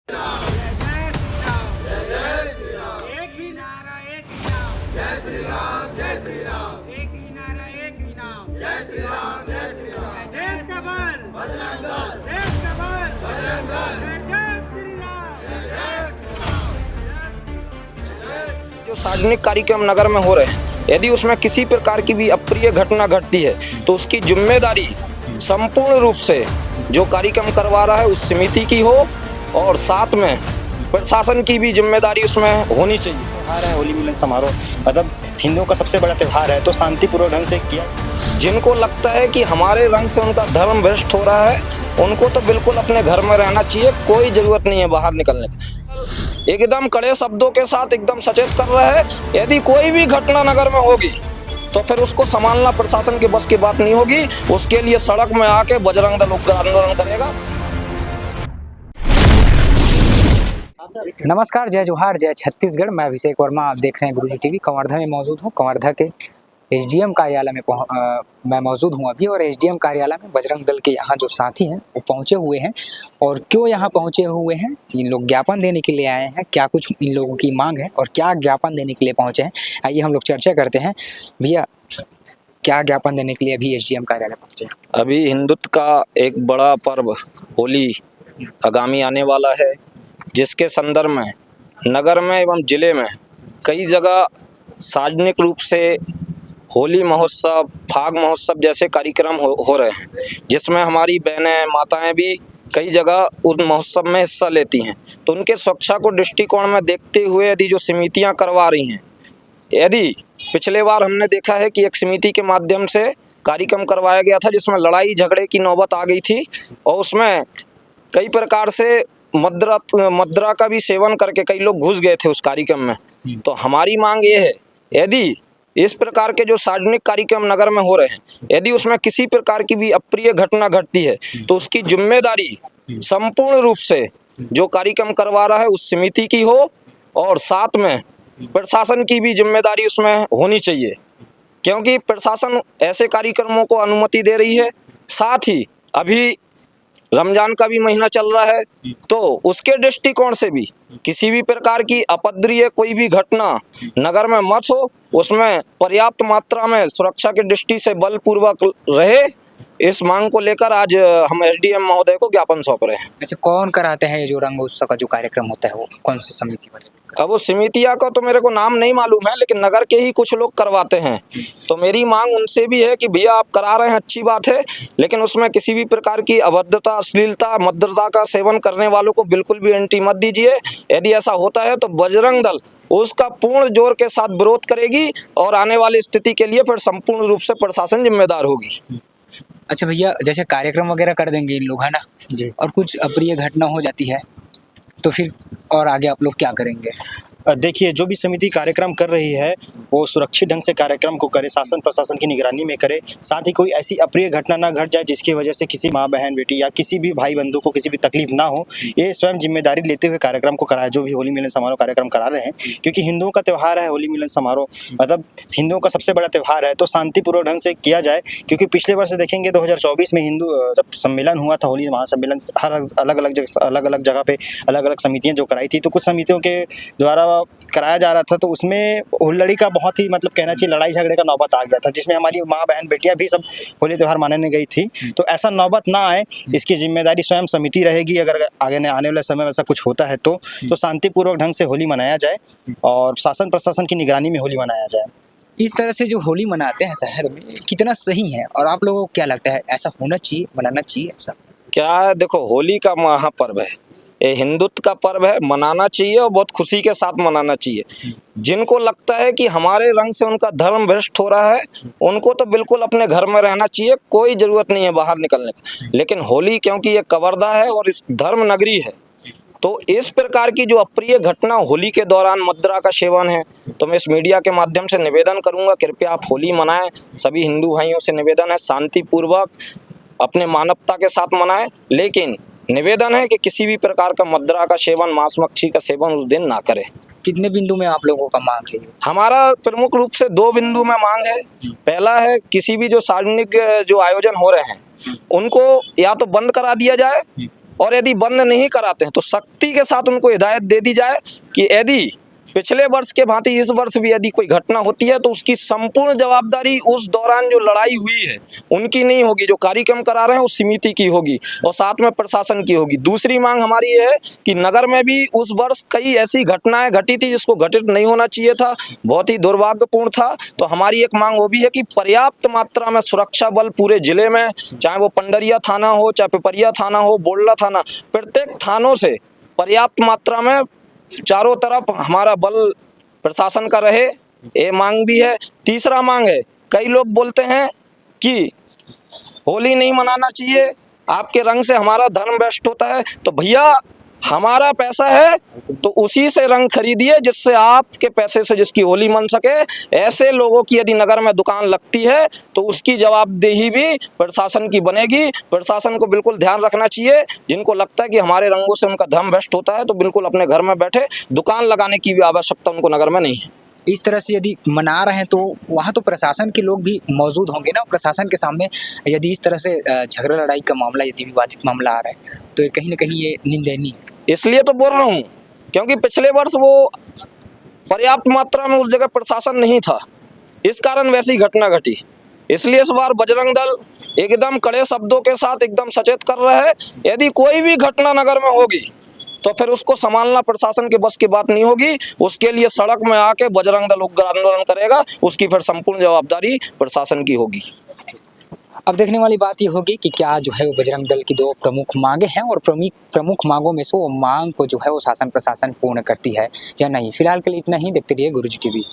राम जय जय श्री राम जय जय श्री राम एक ही नारा एक ही नाम जय श्री राम जय श्री राम एक ही नारा एक ही नाम जय श्री राम जय श्री राम देश का बल बजरंग दल देश का बल बजरंग दल जय जय श्री राम जय जय श्री राम। जो सार्वजनिक कार्यक्रम नगर में हो रहे हैं, यदि उसमें किसी प्रकार की भी अप्रिय घटना घटती है तो उसकी जिम्मेदारी संपूर्ण रूप से जो कार्यक्रम करवा रहा है उस समिति की हो और साथ में प्रशासन की भी जिम्मेदारी उसमें होनी चाहिए। त्योहार है होली मिलन समारोह, मतलब हिंदुओं का सबसे बड़ा त्योहार है, तो शांतिपूर्वक ढंग से किया। जिनको लगता है कि हमारे रंग से उनका धर्म भ्रष्ट हो रहा है, उनको तो बिल्कुल अपने घर में रहना चाहिए, कोई जरूरत नहीं है बाहर निकलने की। एकदम कड़े शब्दों के साथ एकदम सचेत कर रहा है, यदि कोई भी घटना नगर में होगी तो फिर उसको संभालना प्रशासन के बस की बात नहीं होगी। उसके लिए सड़क में आके बजरंग दल उग्र आंदोलन करेगा। नमस्कार, जय जोहार, जय छत्तीसगढ़। मैं अभिषेक वर्मा, आप देख रहे हैं गुरुजी टीवी। कवर्धा में मौजूद हूँ। कवर्धा के एसडीएम कार्यालय में मैं मौजूद हूँ अभी, और एसडीएम कार्यालय में बजरंग दल के यहाँ जो साथी हैं वो पहुँचे हुए हैं। और क्यों यहाँ पहुँचे हुए हैं? इन लोग ज्ञापन देने के लिए आए हैं। क्या कुछ इन लोगों की मांग है और क्या ज्ञापन देने के लिए पहुँचे हैं, आइए हम लोग चर्चा करते हैं। भैया, क्या ज्ञापन देने के लिए अभी एसडीएम कार्यालय पहुँचे? अभी हिंदुत्व का एक बड़ा पर्व होली आगामी आने वाला है, जिसके संदर्भ में नगर में एवं जिले में कई जगह सार्वजनिक रूप से होली महोत्सव, फाग महोत्सव जैसे कार्यक्रम हो रहे हैं, जिसमें हमारी बहनें माताएं भी कई जगह उस महोत्सव में हिस्सा लेती हैं। तो उनके सुरक्षा को दृष्टिकोण में देखते हुए यदि जो समितियां करवा रही हैं, यदि पिछले बार हमने देखा है कि एक समिति के माध्यम से कार्यक्रम करवाया गया था जिसमें लड़ाई झगड़े की नौबत आ गई थी और उसमें कई प्रकार से मदरा का भी सेवन करके कई लोग घुस गए थे उस कार्यक्रम में। तो हमारी मांग ये है, यदि इस प्रकार के जो सार्वजनिक कार्यक्रम नगर में हो रहे हैं, यदि उसमें किसी प्रकार की भी अप्रिय घटना घटती है तो उसकी जिम्मेदारी संपूर्ण रूप से जो कार्यक्रम करवा रहा है उस समिति की हो और साथ में प्रशासन की भी जिम्मेदारी उसमें होनी चाहिए, क्योंकि प्रशासन ऐसे कार्यक्रमों को अनुमति दे रही है। साथ ही अभी रमजान का भी महीना चल रहा है, तो उसके दृष्टिकोण से भी किसी भी प्रकार की अपद्रीय कोई भी घटना नगर में मत हो, उसमें पर्याप्त मात्रा में सुरक्षा की दृष्टि से बलपूर्वक रहे। इस मांग को लेकर आज हम एसडीएम महोदय को ज्ञापन सौंप रहे हैं। अच्छा, कौन कराते हैं ये जो रंग उत्सव का जो कार्यक्रम होता है, वो कौन सी समिति पर? अब वो समितियां का तो मेरे को नाम नहीं मालूम है, लेकिन नगर के ही कुछ लोग करवाते हैं। तो मेरी मांग उनसे भी है कि भैया आप करा रहे हैं, अच्छी बात है, लेकिन उसमें किसी भी प्रकार की अभद्रता, अश्लीलता, मदरता का सेवन करने वालों को बिल्कुल भी एंट्री मत दीजिए। यदि ऐसा होता है तो बजरंग दल उसका पूर्ण जोर के साथ विरोध करेगी और आने वाली स्थिति के लिए फिर संपूर्ण रूप से प्रशासन जिम्मेदार होगी। अच्छा भैया, जैसे कार्यक्रम वगैरह कर देंगे इन लोग, है ना जी, और कुछ अप्रिय घटना हो जाती है तो फिर और आगे आप लोग क्या करेंगे? देखिए, जो भी समिति कार्यक्रम कर रही है वो सुरक्षित ढंग से कार्यक्रम को करे, शासन प्रशासन की निगरानी में करे। साथ ही कोई ऐसी अप्रिय घटना ना घट जाए जिसकी वजह से किसी माँ बहन बेटी या किसी भी भाई बंधु को किसी भी तकलीफ ना हो। ये स्वयं जिम्मेदारी लेते हुए कार्यक्रम को कराए, जो भी होली मिलन समारोह कार्यक्रम करा रहे हैं, क्योंकि हिंदुओं का त्यौहार है होली मिलन समारोह, मतलब हिंदुओं का सबसे बड़ा त्यौहार है, तो शांतिपूर्वक ढंग से किया जाए। क्योंकि पिछले वर्ष देखेंगे 2024 में हिंदू जब सम्मेलन हुआ था, होली महासम्मेलन, हर अलग अलग जगह पे अलग अलग समितियाँ जो कराई थी, तो कुछ समितियों के द्वारा कराया जा रहा था, तो उसमें हुल्लड़ी का बहुत ही, मतलब कहना चाहिए, लड़ाई झगड़े का नौबत आ गया था, जिसमें हमारी माँ बहन बेटियां भी सब होली त्यौहार मनाने गई थी। तो ऐसा नौबत ना आए, इसकी जिम्मेदारी स्वयं समिति रहेगी। अगर आगे आने वाले समय में ऐसा कुछ होता है तो शांतिपूर्वक ढंग से होली मनाया जाए और शासन प्रशासन की निगरानी में होली मनाया जाए। इस तरह से जो होली मनाते हैं शहर में, कितना सही है और आप लोगों को क्या लगता है, ऐसा होना चाहिए, मनाना चाहिए ऐसा? क्या है, देखो, होली का महापर्व है, ये हिंदुत्व का पर्व है, मनाना चाहिए और बहुत खुशी के साथ मनाना चाहिए। जिनको लगता है कि हमारे रंग से उनका धर्म भ्रष्ट हो रहा है, उनको तो बिल्कुल अपने घर में रहना चाहिए, कोई जरूरत नहीं है बाहर निकलने की। लेकिन होली क्योंकि ये कवर्धा है और इस धर्म नगरी है, तो इस प्रकार की जो अप्रिय घटना होली के दौरान मदरा का सेवन है, तो मैं इस मीडिया के माध्यम से निवेदन करूंगा, कृपया आप होली मनाएं। सभी हिंदू भाइयों से निवेदन है, शांतिपूर्वक अपने मानवता के साथ मनाएं, लेकिन निवेदन है कि किसी भी प्रकार का मदरा का सेवन, मांस मच्छी का सेवन उस दिन ना करें। कितने बिंदु में आप लोगों का मांग है? हमारा प्रमुख रूप से 2 बिंदु में मांग है। पहला है, किसी भी जो सार्वजनिक जो आयोजन हो रहे हैं उनको या तो बंद करा दिया जाए और यदि बंद नहीं कराते हैं तो सख्ती के साथ उनको हिदायत दे दी जाए कि यदि पिछले वर्ष के भांति इस वर्ष भी यदि कोई घटना होती है तो उसकी संपूर्ण जवाबदारी उस दौरान जो लड़ाई हुई है उनकी नहीं होगी, जो कार्यक्रम करा रहे हैं उस समिति की होगी और साथ में प्रशासन की होगी। दूसरी मांग हमारी ये है कि नगर में भी उस वर्ष कई ऐसी घटनाएं घटी थी जिसको घटित नहीं होना चाहिए था, बहुत ही दुर्भाग्यपूर्ण था। तो हमारी एक मांग वो भी है कि पर्याप्त मात्रा में सुरक्षा बल पूरे जिले में, चाहे वो पंडरिया थाना हो, चाहे पिपरिया थाना हो, बोडला थाना, प्रत्येक थानों से पर्याप्त मात्रा में चारों तरफ हमारा बल प्रशासन का रहे, ये मांग भी है। तीसरा मांग है, कई लोग बोलते हैं कि होली नहीं मनाना चाहिए, आपके रंग से हमारा धर्म भ्रष्ट होता है। तो भैया हमारा पैसा है तो उसी से रंग खरीदिए जिससे आपके पैसे से जिसकी होली मन सके। ऐसे लोगों की यदि नगर में दुकान लगती है तो उसकी जवाबदेही भी प्रशासन की बनेगी। प्रशासन को बिल्कुल ध्यान रखना चाहिए, जिनको लगता है कि हमारे रंगों से उनका धर्म भ्रष्ट होता है तो बिल्कुल अपने घर में बैठे, दुकान लगाने की भी आवश्यकता उनको नगर में नहीं है। इस तरह से यदि मना रहे हैं तो वहाँ तो प्रशासन के लोग भी मौजूद होंगे ना। प्रशासन के सामने यदि इस तरह से झगड़ा लड़ाई का मामला, यदि विवादित मामला आ रहा है तो ये कहीं ना कहीं ये निंदनीय है। इसलिए तो बोल रहा हूँ क्योंकि पिछले वर्ष वो पर्याप्त मात्रा में उस जगह प्रशासन नहीं था, इस कारण वैसी घटना घटी। इसलिए इस बार बजरंग दल एकदम कड़े शब्दों के साथ एकदम सचेत कर रहा है, यदि कोई भी घटना नगर में होगी तो फिर उसको संभालना प्रशासन के बस की बात नहीं होगी। उसके लिए सड़क में आके बजरंग दल उग्र आंदोलन करेगा, उसकी फिर संपूर्ण जवाबदारी प्रशासन की होगी। अब देखने वाली बात ये होगी कि क्या जो है वो बजरंग दल की दो प्रमुख मांगे हैं और प्रमुख मांगों में से वो मांग को जो है वो शासन प्रशासन पूर्ण करती है या नहीं। फिलहाल के लिए इतना ही। देखते रहिए गुरुजी टीवी।